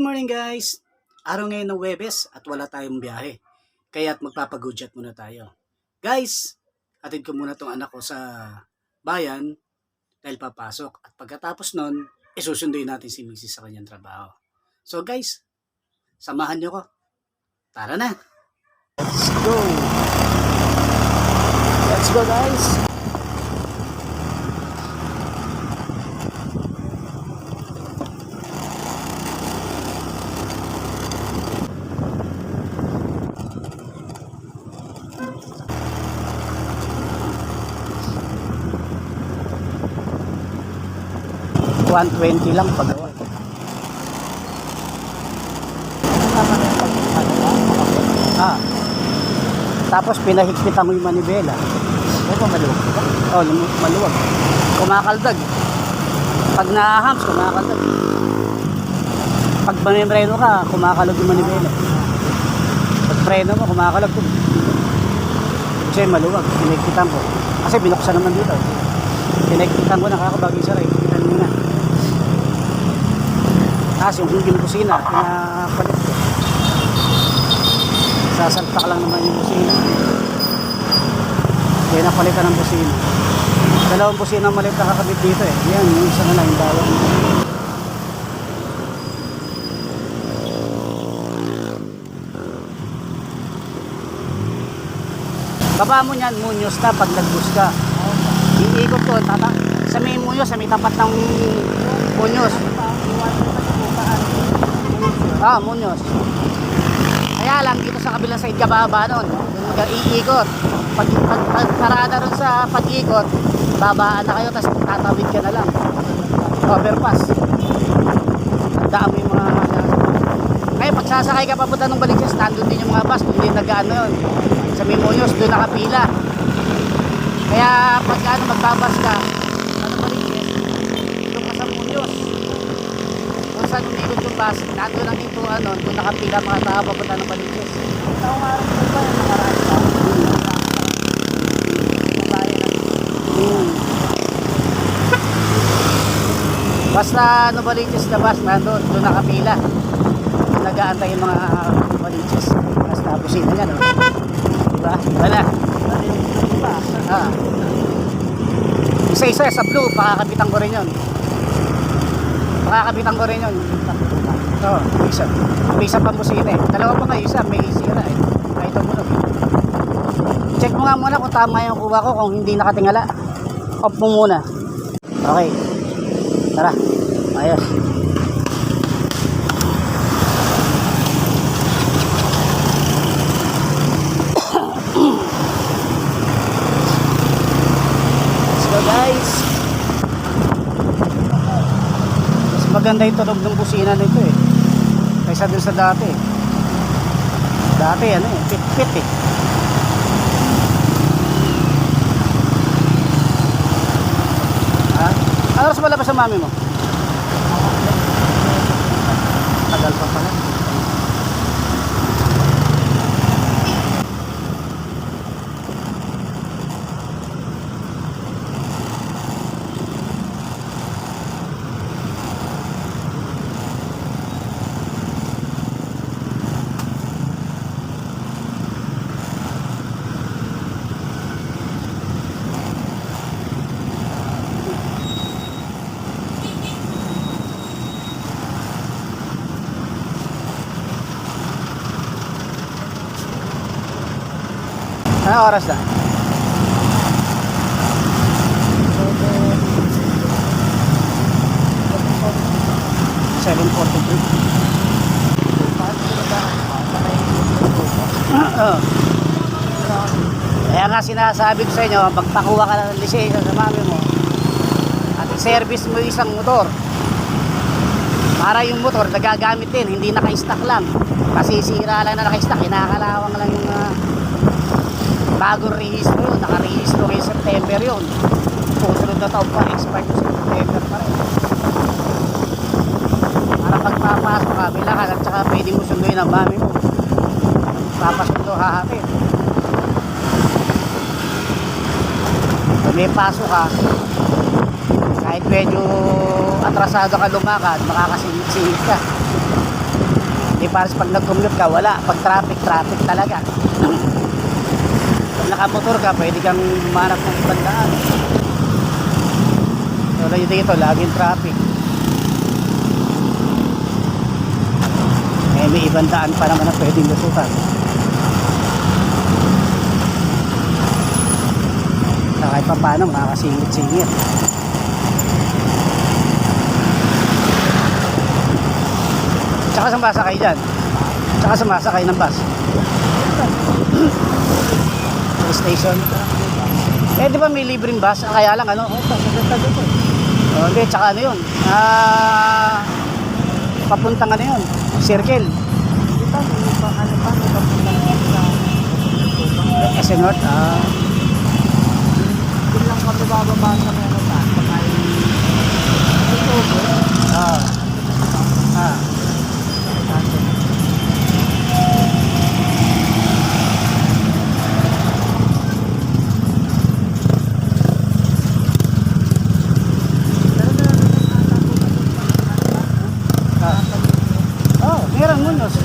morning guys! Araw ngayon ng Webes at wala tayong biyahe. Kaya't magpapagudyat muna tayo. Guys, atid ko muna tong anak ko sa bayan dahil papasok. At pagkatapos nun, isusunduin natin si Mrs. sa kanyang trabaho. So guys, samahan nyo ko. Tara na! Let's go! Let's go guys! 120 lang pagawa. Tapos pinahigpitan mo yung manibela. Ito maluwag ba? Oh, maluwag. Kumakaldag. Pag na-hams, kumakaldag. Pag mamembreno ka, kumakalog yung manibela. Pag preno mo, kumakalag ko. Kasi maluwag. Pinahigpitan ko. Kasi binuksan naman dito. Pinahigpitan ko, nakakabagay sa rin. Higpitan mo na. Tapos yung hingin kusina, pinapalit ko. Sasalpak lang naman yung busina. Kaya napalitan ng busina. Dalawang busina malit nakakabit dito eh. Yan, yung isa na lang yung bawang. Baba mo niyan, Muñoz na pag nagbus ka. Iikot ko, sa may Muñoz, sa may tapat ng Muñoz. Muñoz. Kaya lang dito sa kabilang side kababa nun, iikot. Pag parada ron sa pag-ikot, babaan na kayo, tapos tatawid ka na lang. Overpass. Daan mo yung mga kaya pag sasakay ka papunta ng Baliches, nandun din yung mga bus, hindi nag-ano yun. Sa may Muñoz, doon nakapila. Kaya pag magbabas ka, Baliches, doon ka sa Muñoz. Kung saan umikot yung bus, nandun lang dito, doon nakapila mga tao papunta ng Baliches. Taong araw ko ba yung nakaraan ka? Basta Baliches na bus, nandun, doon nakapila. Nag-aantay yung mga Baliches. Basta busina yan, no? Diba? Wala. Isa-isa sa blue, pakakabitan ko rin yun. Pakakabitan ko rin yun. Oo, isa. May isa pang busina eh. Dalawa pa kayo, isa may sira eh. Kahit ang muna. Check mo nga muna kung tama yung kuha ko, kung hindi nakatingala. Off mo muna. Okay. Tara. Ayos. Guys, mas maganda yung tunog ng busina nito eh kaysa dun sa dati. Dati pit-pit eh. Ano oras malabas ang mami mo? Tagal pa pala. Ano oras na? 7:43. Kaya nga sinasabi ko sa inyo, pagpakuha ka ng lisensya sa mami mo at i-service mo yung isang motor para yung motor nagagamit din, hindi naka-stock lang. Kasi sira lang na naka-stock, kinakalawang lang yung bagong rehistro yun, nakarehistro kayo September yun. Susunod na taon pa, expired sa September pa rin. Para pagpapasok ka, bilangan at saka pwede mo sunduin ang mami mo. Papasok to, hahatid. Kung may pasok ka, kahit medyo atrasado ka lumakad, makakasingit-singit ka. Hindi pares pag nag-commute ka, wala. Pag traffic talaga. Pag nakamotor ka, pwede kang humanap ng ibang daan. So, dito, laging traffic. Eh, may ibang daan pa naman na pwedeng lusutan. So, kahit pa paano, makakasingit-singit. Tsaka sumasakay dyan. Tsaka sumasakay ng bus. Station. Eh, di ba may libreng bus? Kaya lang, ano? Oh, hindi, tsaka ano yun? Papuntang ano yun? Circle. Dito, may pa, ano pa, may papuntang sa SM North. Doon lang kami bababa sa meron na. Pagkain. Ah. Ah. Oh, meron Muñoz.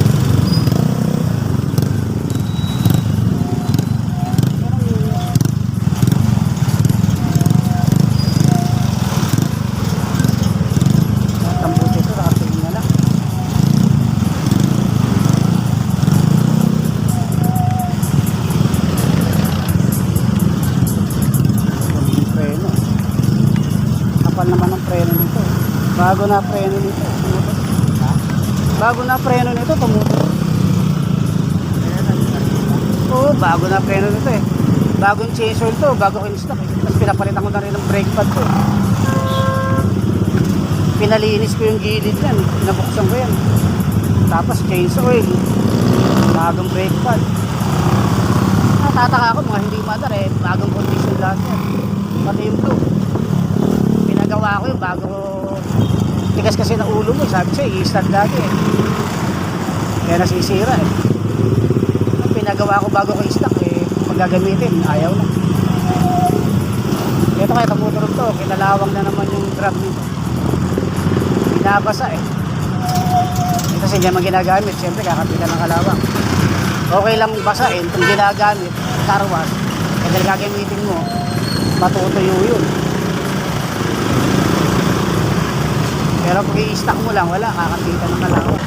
Tambuti ito, nakatingin na lang. Yung preno. Kapal naman ang preno nito. Bago na preno nito. Bago na preno nito, tumutuloy. Oo, bago na preno nito eh. Bagong change oil to, bago kinstock eh. Tapos pinapalitan ko na rin ng brake pad to. Pinalinis ko yung gilid yan, pinabuksan ko yan. Tapos change oil, bagong brake pad. Natataka ako mga hindi madar eh, bagong condition lahat yan. Pati yung blue. Pinagawa ko yung bago tigas kasi ng ulo mo, sabi siya, i-start lagi eh. Kaya nasisira eh. Pinagawa ko bago ko i-stock eh, magagamitin, ayaw na. Ito kaya kamotor to, kinalawang na naman yung grab nito. Binabasa eh. Kasi hindi naman ginagamit, siyempre kakapitan ng kalawang. Okay lang basain, kung ginagamit, karwas, kaya dahil gagamitin mo, matutuyo yun. Pero kung i-stock mo lang, wala, kakapitan ng kalawang.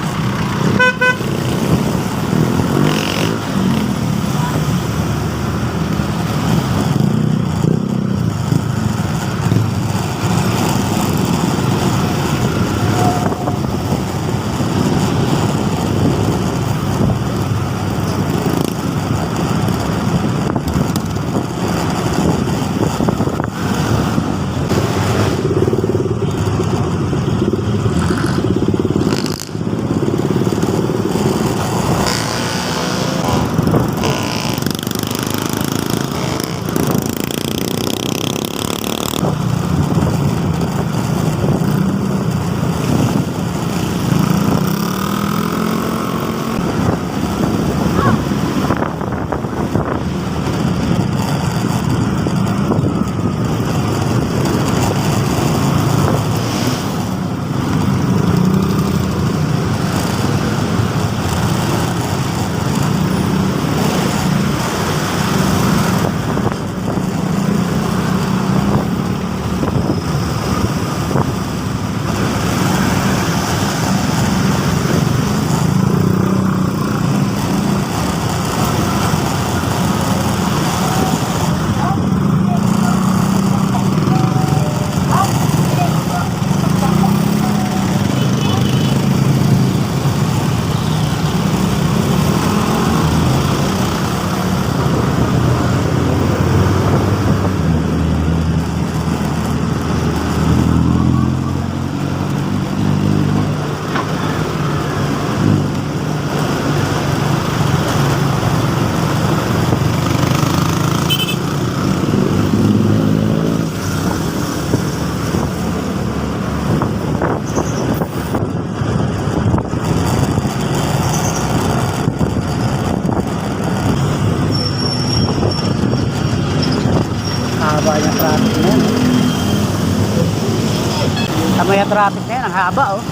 Tamay ang traffic na yan, ang haba oh.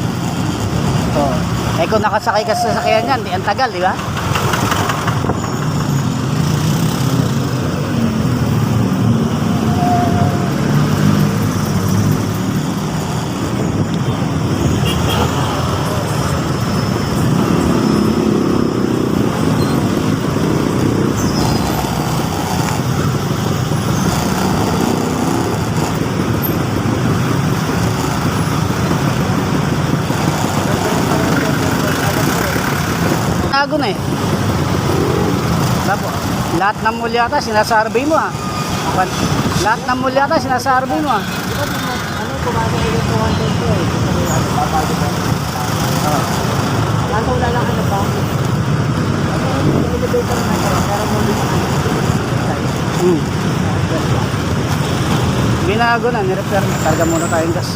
Oh. Eh kung nakasakay ka sa sasakyan yan, ang tagal, di ba? Tago na eh. Lapo. Lahat ng mall yata sinasarvey mo ah. Lahat ng mall yata sinasarvey mo ah. Di ba, ano, kumano yung 200 ko eh. Sabi nga, babago ba? Kaso wala lang ano pa. Ano, elevator na siya, pero muli na ano. Binago na, nirepair na. Targa muna tayong gas.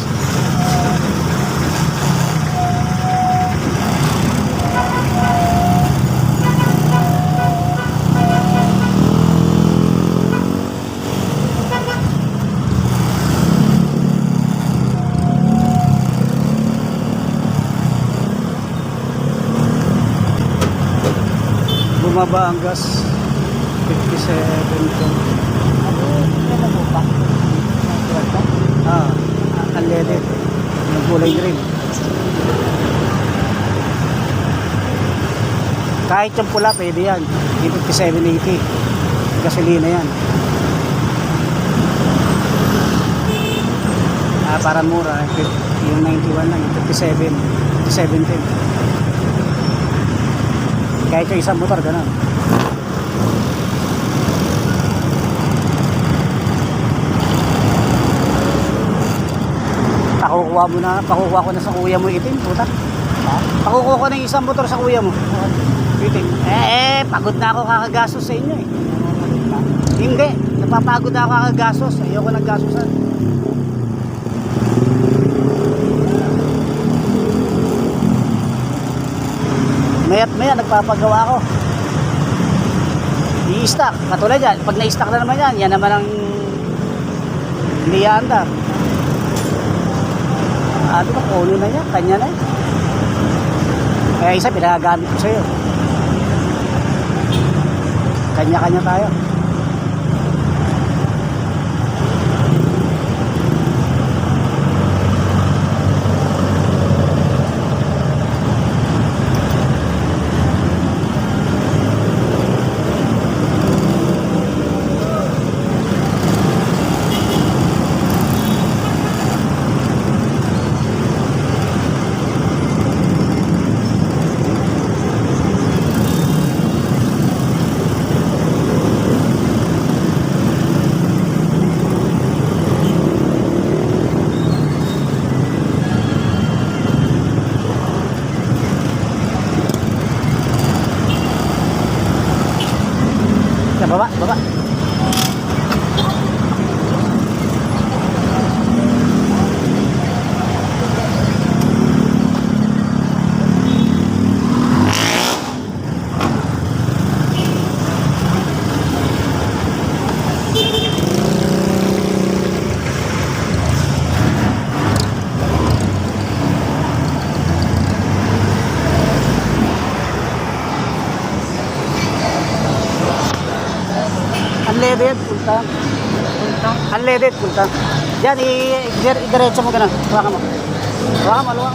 Bumaba ang gas 57 po. Ano, kailan mo pa? Unleaded ng kulay green. Kahit yung pula pwede yan, yung 5780 gasolina yan. Para mura yung 91 lang, yung 5710. Kahit yung isang motor, gano'n. Pakukuha ko na sa kuya mo itim, puta. Pakukuha ko na yung isang motor sa kuya mo. Itim. Pagod na ako kakagastos sa inyo eh. Hindi, napapagod na ako kakagastos. Ayoko naggastosan. Maya't maya nagpapagawa ako. I-stack, katulad yan. Pag na-stack na naman yan, yan naman ang lianda. Ano ba, kuno na niya, kanya na yan. Kaya isa, pinagamit ko sa'yo. Kanya-kanya tayo. Baba. Unleaded, full tank. Unleaded, full tank. Diyan, i-diretso mo ganun. Hawakan mo. Hawakan mo.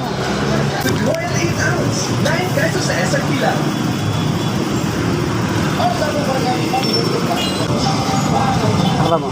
Royal 8 ounce, 9 pesos sa SRP lang. Hawakan mo.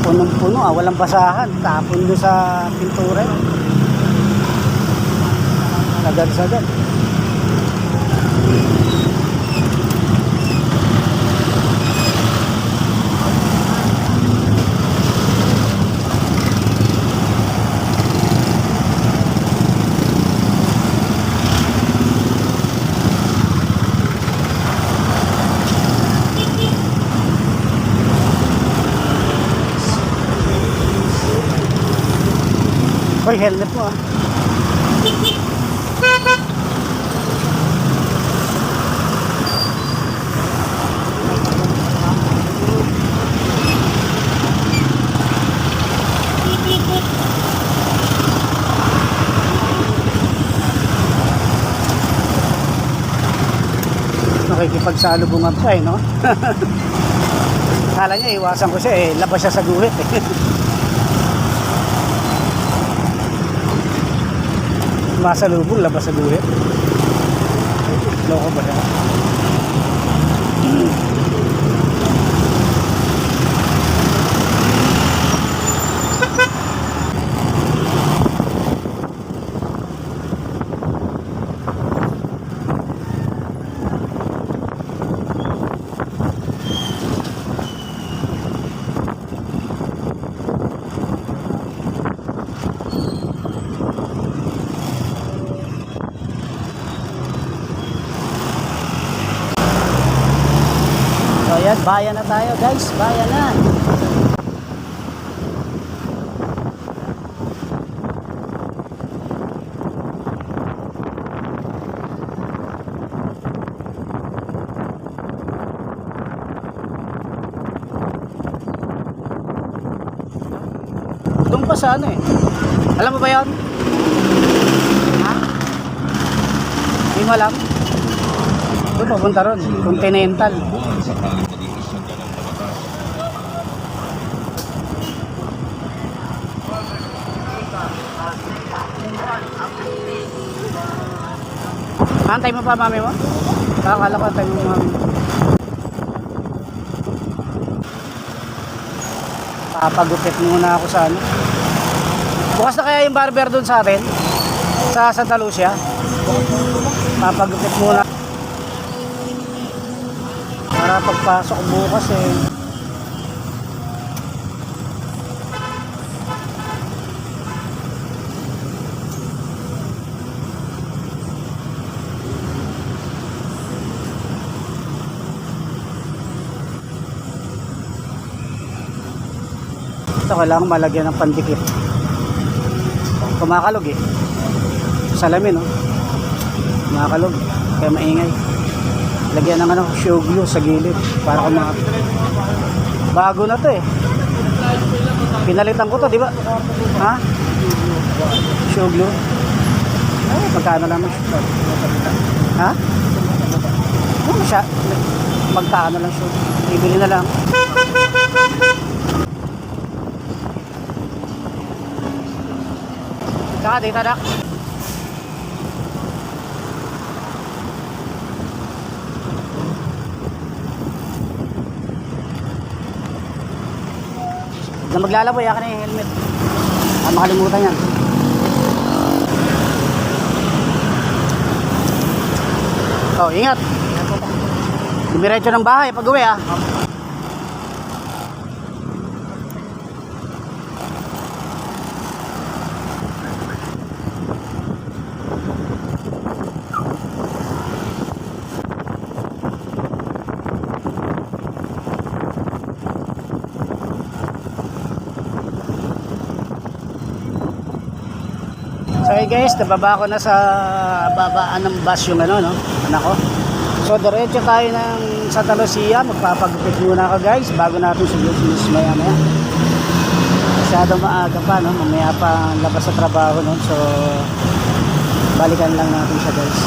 Punong-puno walang basahan. Tapon doon sa pintura. Sagad-sagad. Hoy, helmet mo ah. Nakikipagsalubungan pa eh, no? Kala niya, iwasan ko siya eh. Labas siya sa guhit eh. Masalubong, labas sa guhit. Loko ba siya? So ayan, bayan na tayo guys, bayan na. Doon pa sa ano eh. Alam mo ba yun? Ha? Hindi mo alam? Doon papunta ron, Continental. Antay mo pa mami mo? Akala ko antay mo mami. Papagupit muna ako sa ano. Bukas na kaya yung barber doon sa atin? Sa Santa Lucia? Papagupit muna. Para pagpasok bukas eh. Ito kailangan malagyan ng pandikit. Kumakalog eh. Salamin oh. Kumakalog. Kaya maingay. Lagyan ng ano, show glue sa gilid para kumakal. Bago na to eh. Pinalitan ko to, di ba? Ha? Show glue. Ay, magkano lang siya? Ha? Ano siya? Magkano lang siya? Ibili na lang. Saka dito na. Na maglalaboy, akin na yung helmet. Makalimutan yan. Oh, ingat. Dumiretso ng bahay pag uwi ah. So hey guys, nababa ko na sa babaan ng bus yung ano, no? Anak ko. So diretso tayo ng Santa Lucia. Magpapagupit muna ako guys bago natin sulit maya maya. Masyado maaga pa, no? Mamaya pa labas sa trabaho nun. So balikan lang natin siya guys.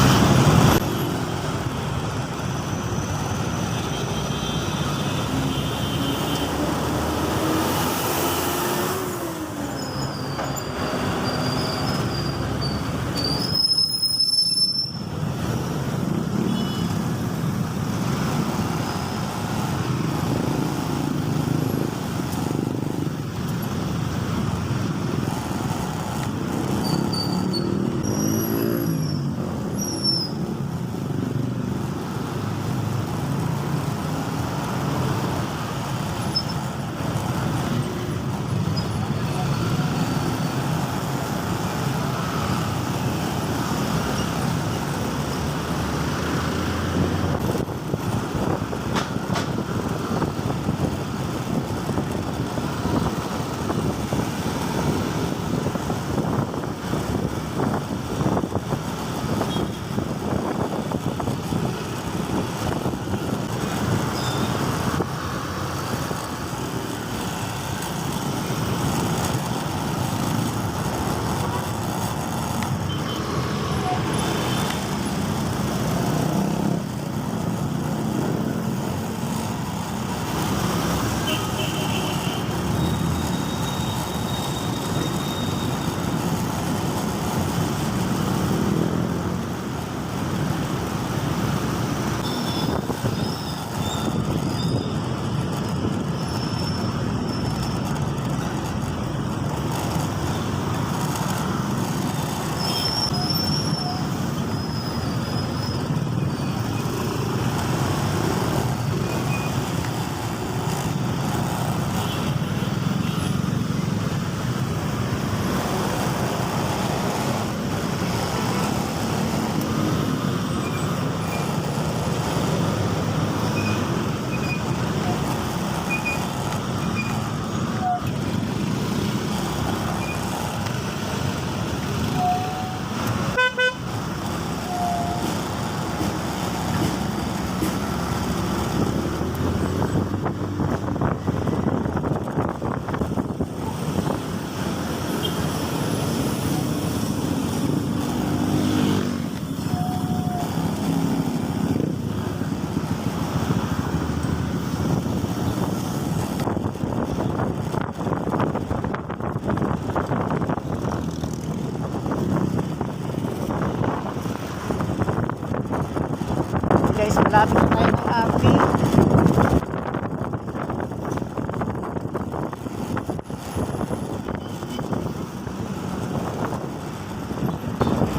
guys, malapit na tayo ng RP.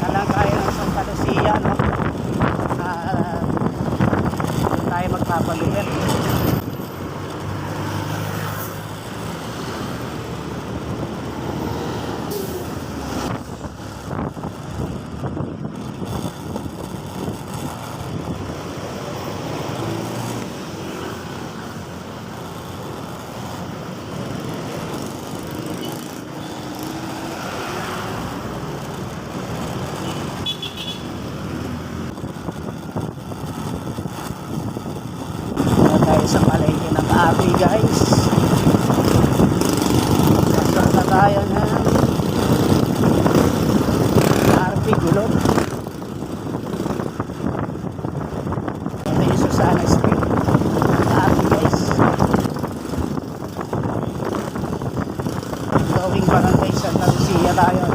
Nalang tayo ng Santa Lucia, no? Doon tayo magpapaluyan. Tayo sa palengke ng RP, guys. Sasal na tayo ng RP Gulod. Ito yung Susana Street RP, guys. Going Barangay Santa Lucia tayo.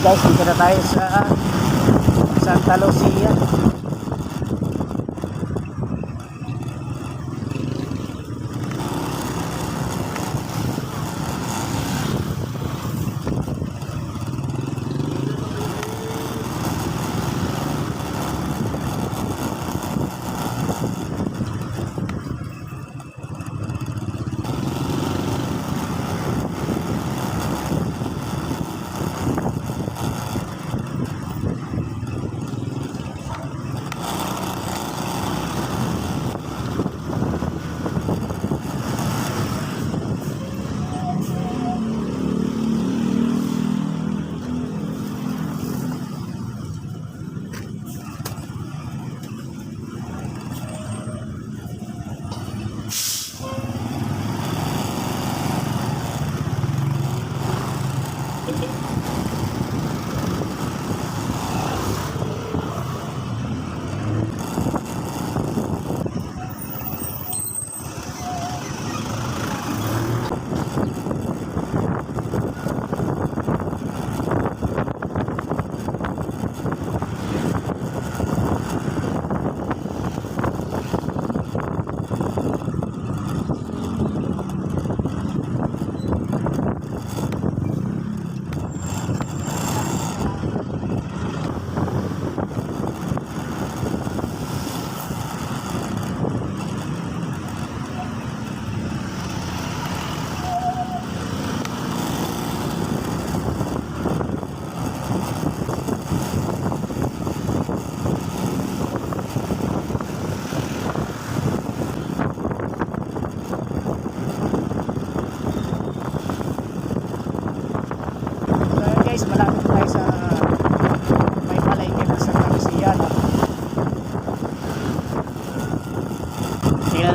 Guys, dito na tayo sa Santa Lucia.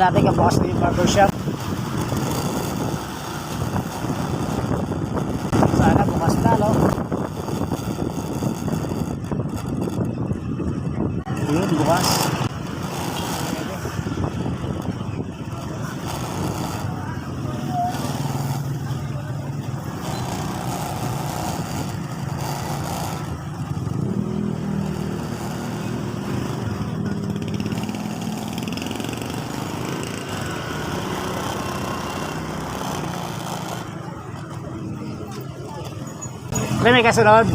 natin kung bukas na yung barbershop. Sana bukas na, no? Yun, bukas. May kasunod.